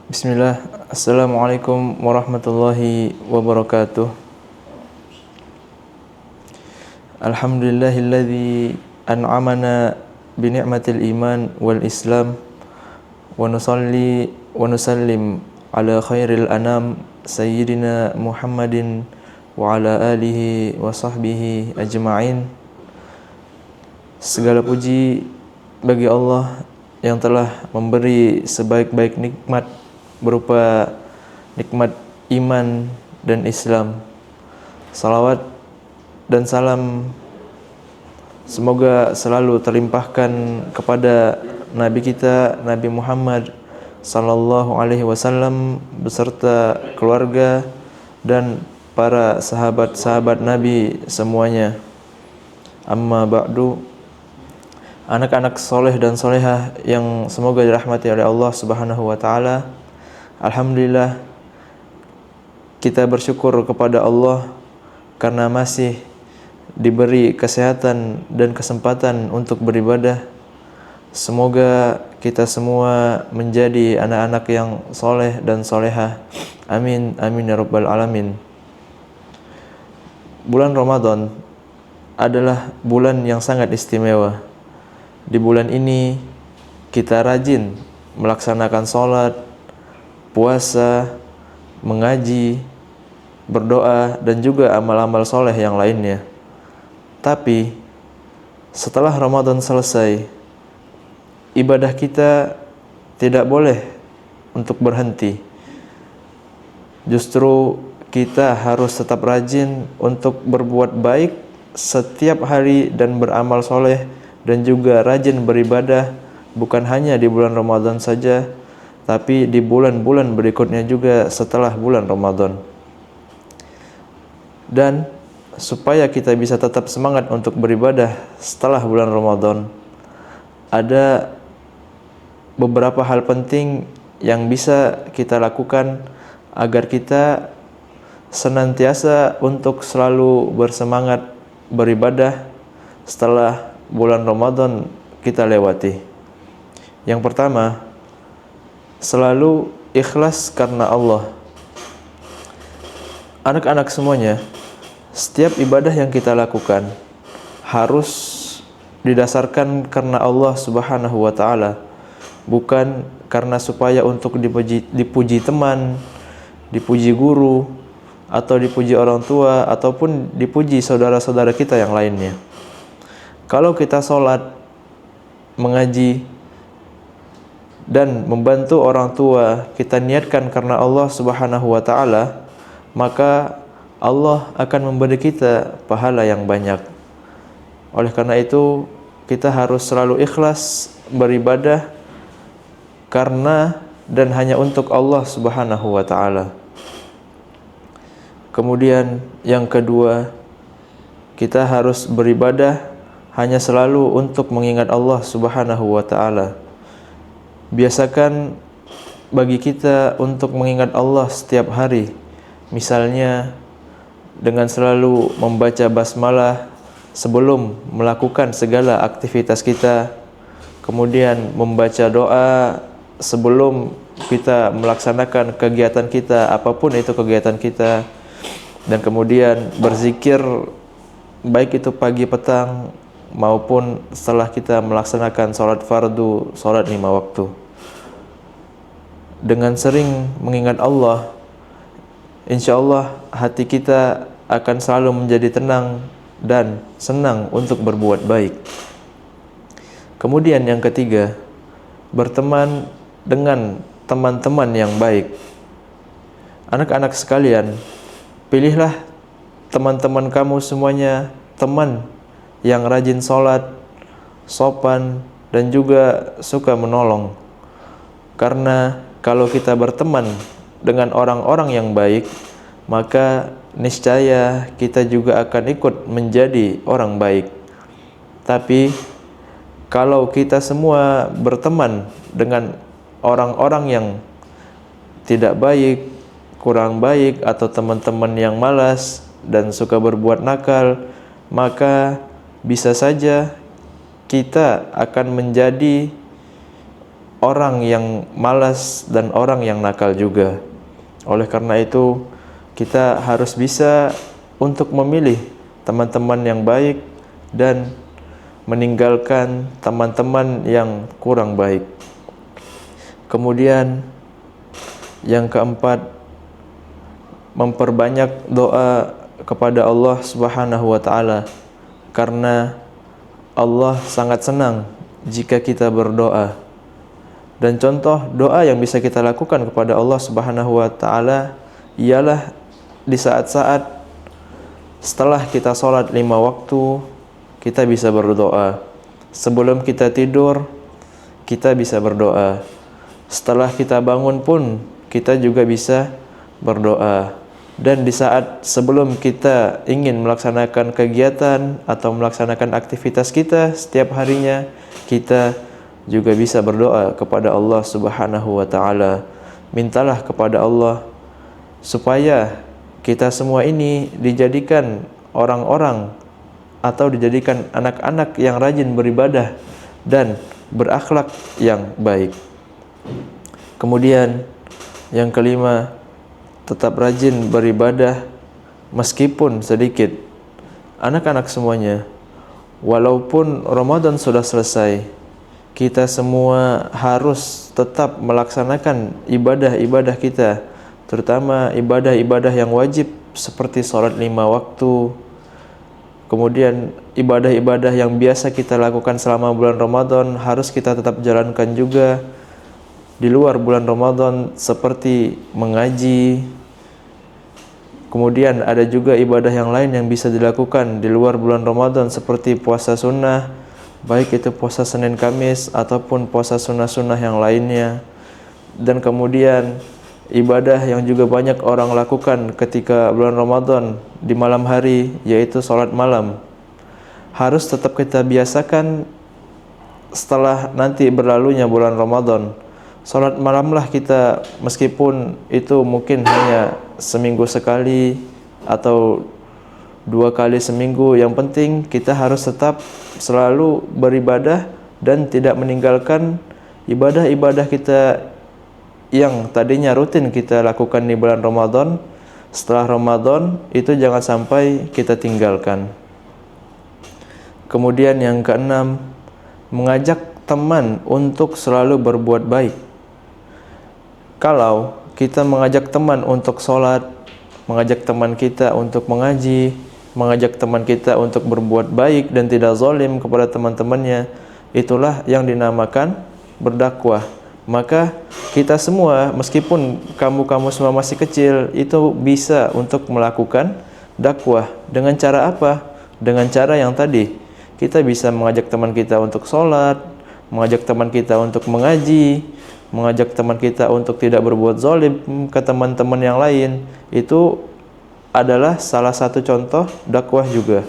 Bismillah, Assalamualaikum warahmatullahi wabarakatuh. Alhamdulillahilladzi an'amana bini'matil iman wal islam wa nusalli wa nusallim ala khairil anam sayyidina Muhammadin wa ala alihi wa sahbihi ajma'in. Segala puji bagi Allah yang telah memberi sebaik-baik nikmat berupa nikmat iman dan Islam. Salawat dan salam semoga selalu terlimpahkan kepada Nabi kita, Nabi Muhammad sallallahu alaihi wasallam beserta keluarga dan para sahabat-sahabat Nabi semuanya. Amma ba'du. Anak-anak soleh dan solehah yang semoga dirahmati oleh Allah Subhanahu wa taala. Alhamdulillah, kita bersyukur kepada Allah karena masih diberi kesehatan dan kesempatan untuk beribadah. Semoga kita semua menjadi anak-anak yang soleh dan solehah. Amin, amin ya rabbal alamin. Bulan Ramadan adalah bulan yang sangat istimewa. Di bulan ini kita rajin melaksanakan sholat, puasa, mengaji, berdoa, dan juga amal-amal soleh yang lainnya. Tapi setelah Ramadan selesai, ibadah kita tidak boleh untuk berhenti. Justru kita harus tetap rajin untuk berbuat baik setiap hari dan beramal soleh, dan juga rajin beribadah bukan hanya di bulan Ramadan saja, tapi di bulan-bulan berikutnya juga setelah bulan Ramadan. Dan supaya kita bisa tetap semangat untuk beribadah setelah bulan Ramadan, ada beberapa hal penting yang bisa kita lakukan agar kita senantiasa untuk selalu bersemangat beribadah setelah bulan Ramadan kita lewati. Yang pertama, selalu ikhlas karena Allah. Anak-anak semuanya, setiap ibadah yang kita lakukan harus didasarkan karena Allah Subhanahu wa taala, bukan karena supaya untuk dipuji teman, dipuji guru, atau dipuji orang tua, ataupun dipuji saudara-saudara kita yang lainnya. Kalau kita sholat, mengaji, dan membantu orang tua, kita niatkan karena Allah Subhanahu wa taala, maka Allah akan memberi kita pahala yang banyak. Oleh karena itu, kita harus selalu ikhlas beribadah karena dan hanya untuk Allah Subhanahu wa taala. Kemudian yang kedua, kita harus beribadah hanya selalu untuk mengingat Allah Subhanahu wa taala. Biasakan bagi kita untuk mengingat Allah setiap hari. Misalnya dengan selalu membaca basmalah sebelum melakukan segala aktivitas kita. Kemudian membaca doa sebelum kita melaksanakan kegiatan kita, apapun itu kegiatan kita. Dan kemudian berzikir baik itu pagi petang maupun setelah kita melaksanakan sholat fardu, sholat 5 waktu. Dengan sering mengingat Allah, insya Allah hati kita akan selalu menjadi tenang dan senang untuk berbuat baik. Kemudian yang ketiga, berteman dengan teman-teman yang baik. Anak-anak sekalian, pilihlah teman-teman kamu semuanya teman yang rajin sholat, sopan, dan juga suka menolong. Karena kalau kita berteman dengan orang-orang yang baik, maka niscaya kita juga akan ikut menjadi orang baik. Tapi kalau kita semua berteman dengan orang-orang yang tidak baik, kurang baik, atau teman-teman yang malas dan suka berbuat nakal, maka bisa saja kita akan menjadi orang yang malas dan orang yang nakal juga. Oleh karena itu, kita harus bisa untuk memilih teman-teman yang baik dan meninggalkan teman-teman yang kurang baik. Kemudian yang keempat, memperbanyak doa kepada Allah Subhanahu wa taala, karena Allah sangat senang jika kita berdoa. Dan contoh doa yang bisa kita lakukan kepada Allah Subhanahu wa taala ialah di saat-saat setelah kita sholat 5 waktu, kita bisa berdoa. Sebelum kita tidur, kita bisa berdoa. Setelah kita bangun pun, kita juga bisa berdoa. Dan di saat sebelum kita ingin melaksanakan kegiatan atau melaksanakan aktivitas kita setiap harinya, kita juga bisa berdoa kepada Allah Subhanahu wa taala. Mintalah kepada Allah supaya kita semua ini dijadikan orang-orang atau dijadikan anak-anak yang rajin beribadah dan berakhlak yang baik. Kemudian yang kelima, tetap rajin beribadah meskipun sedikit. Anak-anak semuanya, walaupun Ramadan sudah selesai, kita semua harus tetap melaksanakan ibadah-ibadah kita, terutama ibadah-ibadah yang wajib seperti sholat 5 waktu. Kemudian ibadah-ibadah yang biasa kita lakukan selama bulan Ramadan harus kita tetap jalankan juga di luar bulan Ramadan, seperti mengaji. Kemudian ada juga ibadah yang lain yang bisa dilakukan di luar bulan Ramadan seperti puasa sunnah, baik itu puasa Senin Kamis ataupun puasa sunnah-sunnah yang lainnya. Dan kemudian ibadah yang juga banyak orang lakukan ketika bulan Ramadan di malam hari, yaitu sholat malam, harus tetap kita biasakan setelah nanti berlalunya bulan Ramadan. Sholat malamlah kita, meskipun itu mungkin hanya seminggu sekali atau 2 kali seminggu, yang penting kita harus tetap selalu beribadah dan tidak meninggalkan ibadah-ibadah kita yang tadinya rutin kita lakukan di bulan Ramadan. Setelah Ramadan itu jangan sampai kita tinggalkan. Kemudian yang keenam, mengajak teman untuk selalu berbuat baik. Kalau kita mengajak teman untuk sholat, mengajak teman kita untuk mengaji, mengajak teman kita untuk berbuat baik dan tidak zalim kepada teman-temannya, itulah yang dinamakan berdakwah. Maka kita semua, meskipun kamu semua masih kecil, itu bisa untuk melakukan dakwah. Dengan cara apa? Dengan cara yang tadi, kita bisa mengajak teman kita untuk sholat, mengajak teman kita untuk mengaji, mengajak teman kita untuk tidak berbuat zalim ke teman-teman yang lain. Itu adalah salah satu contoh dakwah juga.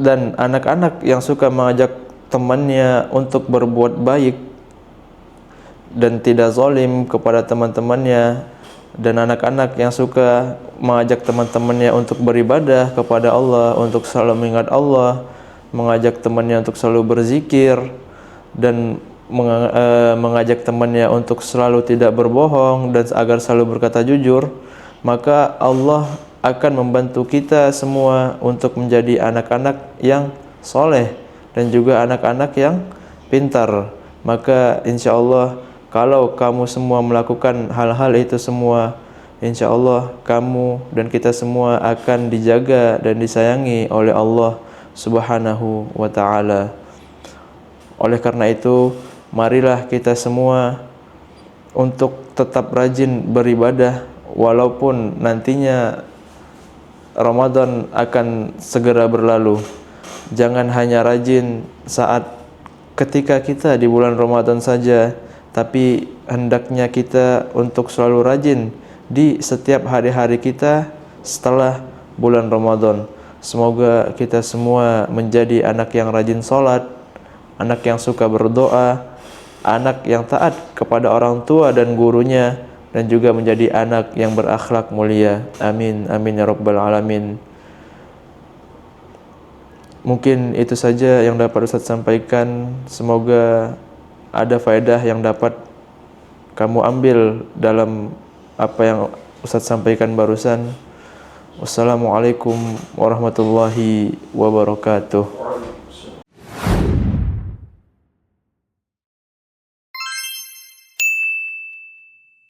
Dan anak-anak yang suka mengajak temannya untuk berbuat baik dan tidak zalim kepada teman-temannya, dan anak-anak yang suka mengajak teman-temannya untuk beribadah kepada Allah, untuk selalu mengingat Allah, mengajak temannya untuk selalu berzikir, dan mengajak temannya untuk selalu tidak berbohong dan agar selalu berkata jujur, maka Allah akan membantu kita semua untuk menjadi anak-anak yang soleh dan juga anak-anak yang pintar. Maka insya Allah kalau kamu semua melakukan hal-hal itu semua, insya Allah kamu dan kita semua akan dijaga dan disayangi oleh Allah Subhanahu wa ta'ala. Oleh karena itu, marilah kita semua untuk tetap rajin beribadah walaupun nantinya Ramadan akan segera berlalu. Jangan hanya rajin saat ketika kita di bulan Ramadan saja, tapi hendaknya kita untuk selalu rajin di setiap hari-hari kita setelah bulan Ramadan. Semoga kita semua menjadi anak yang rajin sholat, anak yang suka berdoa, anak yang taat kepada orang tua dan gurunya, dan juga menjadi anak yang berakhlak mulia. Amin, amin ya rabbal alamin. Mungkin itu saja yang dapat Ustaz sampaikan. Semoga ada faedah yang dapat kamu ambil dalam apa yang Ustaz sampaikan barusan. Wassalamualaikum warahmatullahi wabarakatuh.